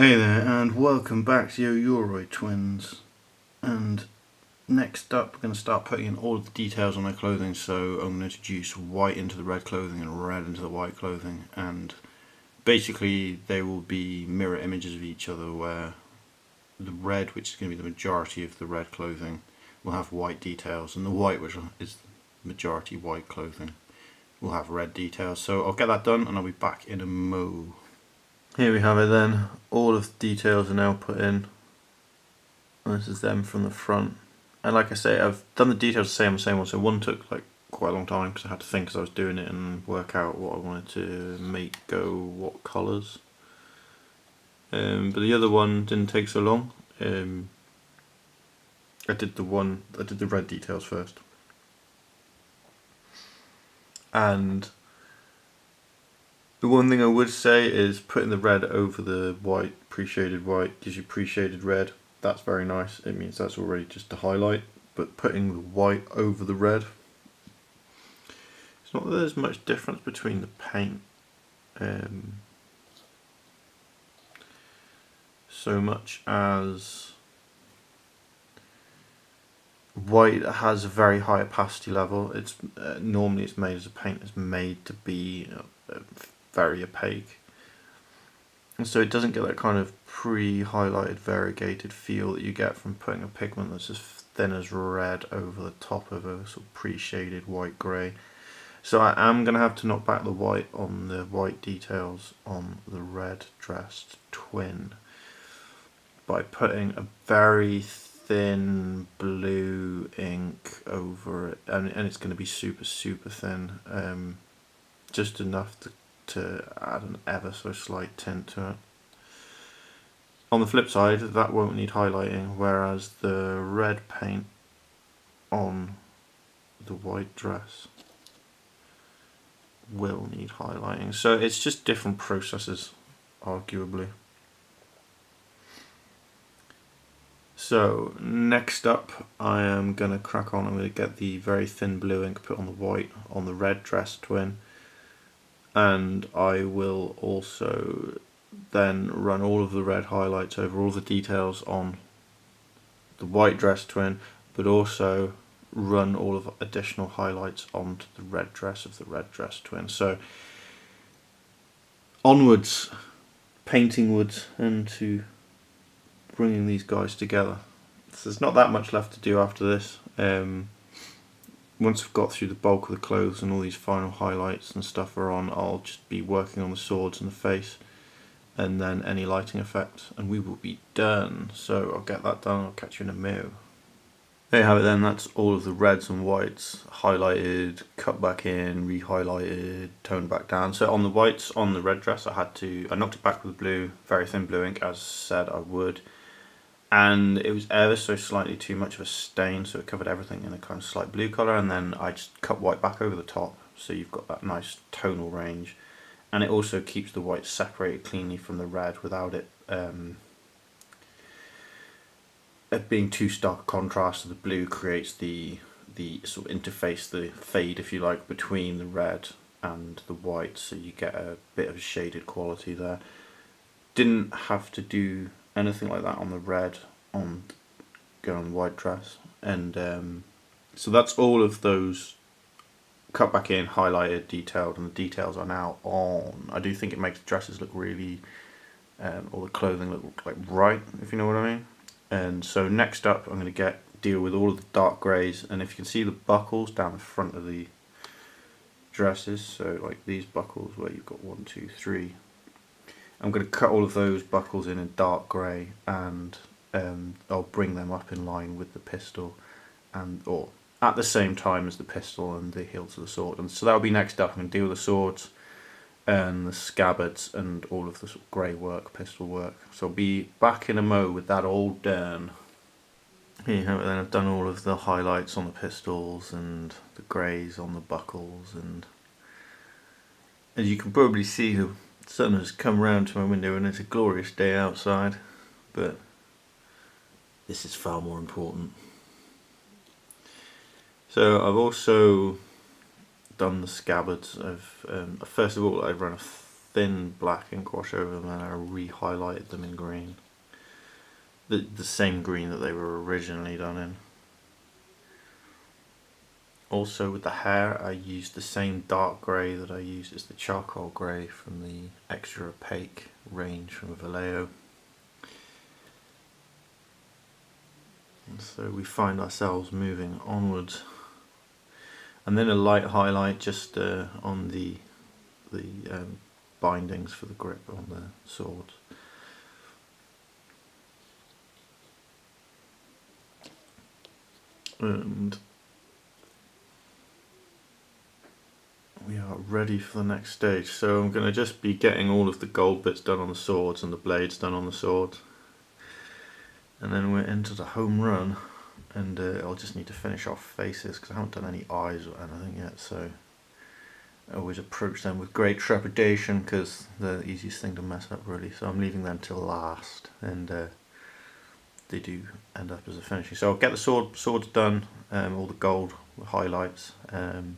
Hey there, and welcome back to O-Yoroi twins. And next up, we're going to start putting in all of the details on their clothing. So I'm going to introduce white into the red clothing and red into the white clothing, and basically they will be mirror images of each other, where the red, which is going to be the majority of the red clothing, will have white details, and the white, which is the majority white clothing, will have red details. So I'll get that done, and I'll be back in a mo. Here we have it then, all of the details are now put in. And this is them from the front. And like I say, I've done the details the same one, so one took like quite a long time because I had to think as I was doing it and work out what I wanted to make go what colours. But the other one didn't take so long. I did the red details first. And the one thing I would say is putting the red over the white, pre-shaded white, gives you pre-shaded red. That's very nice. It means that's already just a highlight. But putting the white over the red, it's not that there's much difference between the paint so much as white has a very high opacity level. It's normally it's made as a paint that's made to be very opaque, and so it doesn't get that kind of pre-highlighted variegated feel that you get from putting a pigment that's as thin as red over the top of a sort of pre-shaded white grey. So I am going to have to knock back the white on the white details on the red dressed twin by putting a very thin blue ink over it, and it's going to be super thin, just enough to add an ever so slight tint to it. On the flip side, that won't need highlighting, whereas the red paint on the white dress will need highlighting. So it's just different processes, arguably. So next up, I am going to crack on. I'm going to get the very thin blue ink put on the white on the red dress twin, and I will also then run all of the red highlights over all the details on the white dress twin, but also run all of additional highlights onto the red dress of the red dress twin. So onwards, paintingwards, and to bringing these guys together. So there's not that much left to do after this. Once I've got through the bulk of the clothes and all these final highlights and stuff are on, I'll just be working on the swords and the face, and then any lighting effects, and we will be done. So I'll get that done, I'll catch you in a mo. There you have it then, that's all of the reds and whites highlighted, cut back in, re-highlighted, toned back down. So on the whites, on the red dress, I knocked it back with blue, very thin blue ink, as said I would. And it was ever so slightly too much of a stain, so it covered everything in a kind of slight blue colour, and then I just cut white back over the top, so you've got that nice tonal range. And it also keeps the white separated cleanly from the red without it being too stark a contrast. So the blue creates the sort of interface, the fade if you like, between the red and the white, so you get a bit of a shaded quality there. Didn't have to do anything like that on the red on the white dress, and so that's all of those cut back in, highlighted, detailed, and the details are now on. I do think it makes the dresses look really, or the clothing look like right, if you know what I mean. And so next up, I'm going to deal with all of the dark greys, and if you can see the buckles down the front of the dresses, so like these buckles where you've got 1, 2, 3. I'm going to cut all of those buckles in dark grey, and I'll bring them up in line with the pistol, or at the same time as the pistol and the hilt of the sword. And so that'll be next up. I'm going to deal with the swords and the scabbards and all of the sort of grey work, pistol work. So I'll be back in a mo with that all done. Here you have it then. I've done all of the highlights on the pistols and the greys on the buckles, and as you can probably see, the sun has come round to my window and it's a glorious day outside, but this is far more important. So I've also done the scabbards. First of all, I've run a thin black ink wash over them, and I re-highlighted them in green. The same green that they were originally done in. Also with the hair, I used the same dark grey that I used as the charcoal grey from the extra opaque range from Vallejo. And so we find ourselves moving onwards. And then a light highlight just on the bindings for the grip on the sword. And we are ready for the next stage. So I'm going to just be getting all of the gold bits done on the swords and the blades done on the swords. And then we're into the home run, and I'll just need to finish off faces because I haven't done any eyes or anything yet, so I always approach them with great trepidation because they're the easiest thing to mess up really, so I'm leaving them till last, and they do end up as a finishing. So I'll get the swords done, all the gold highlights, and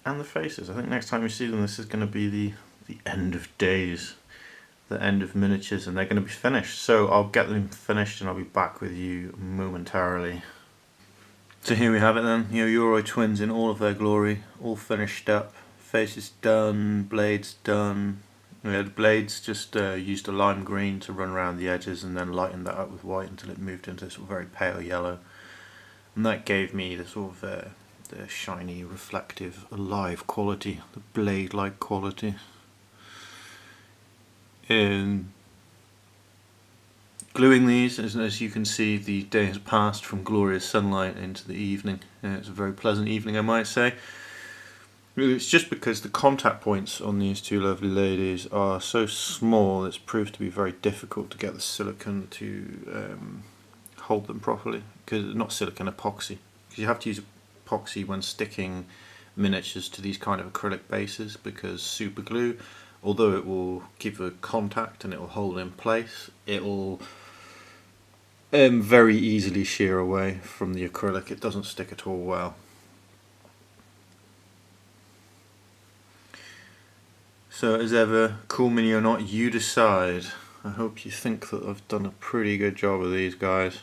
the faces. I think next time you see them this is going to be the end of days, the end of miniatures, and they're going to be finished. So I'll get them finished and I'll be back with you momentarily. So here we have it then, the O-Yoroi twins in all of their glory, all finished up, faces done, blades done. The blades just used a lime green to run around the edges and then lightened that up with white until it moved into sort of very pale yellow, and that gave me the sort of the shiny, reflective, alive quality, the blade-like quality. In gluing these, as you can see, the day has passed from glorious sunlight into the evening. It's a very pleasant evening, I might say. It's just because the contact points on these two lovely ladies are so small, it's proved to be very difficult to get the silicone to hold them properly. Because not silicone, epoxy. Because you have to use epoxy when sticking miniatures to these kind of acrylic bases, because super glue, although it will keep a contact and it will hold in place, it will very easily shear away from the acrylic. It doesn't stick at all well. So as ever, cool mini or not, you decide. I hope you think that I've done a pretty good job of these guys.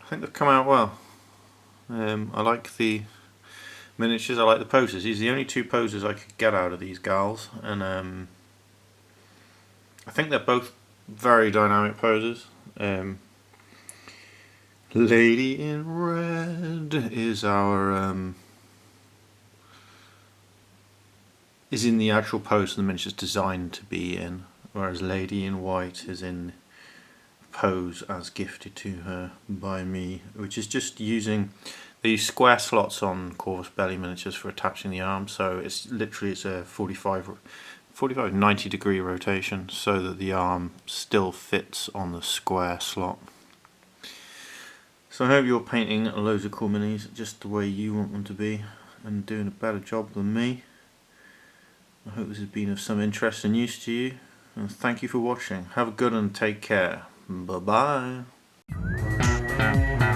I think they've come out well. I like the miniatures, I like the poses. These are the only two poses I could get out of these gals, and I think they're both very dynamic poses. Lady in Red is our is in the actual pose the miniature's designed to be in, whereas Lady in White is in pose as gifted to her by me, which is just using these square slots on Corvus Belli miniatures for attaching the arms. So it's literally a 90 degree rotation so that the arm still fits on the square slot. So I hope you're painting loads of cool minis just the way you want them to be and doing a better job than me. I hope this has been of some interest and use to you, and thank you for watching. Have a good one and take care. Bye bye.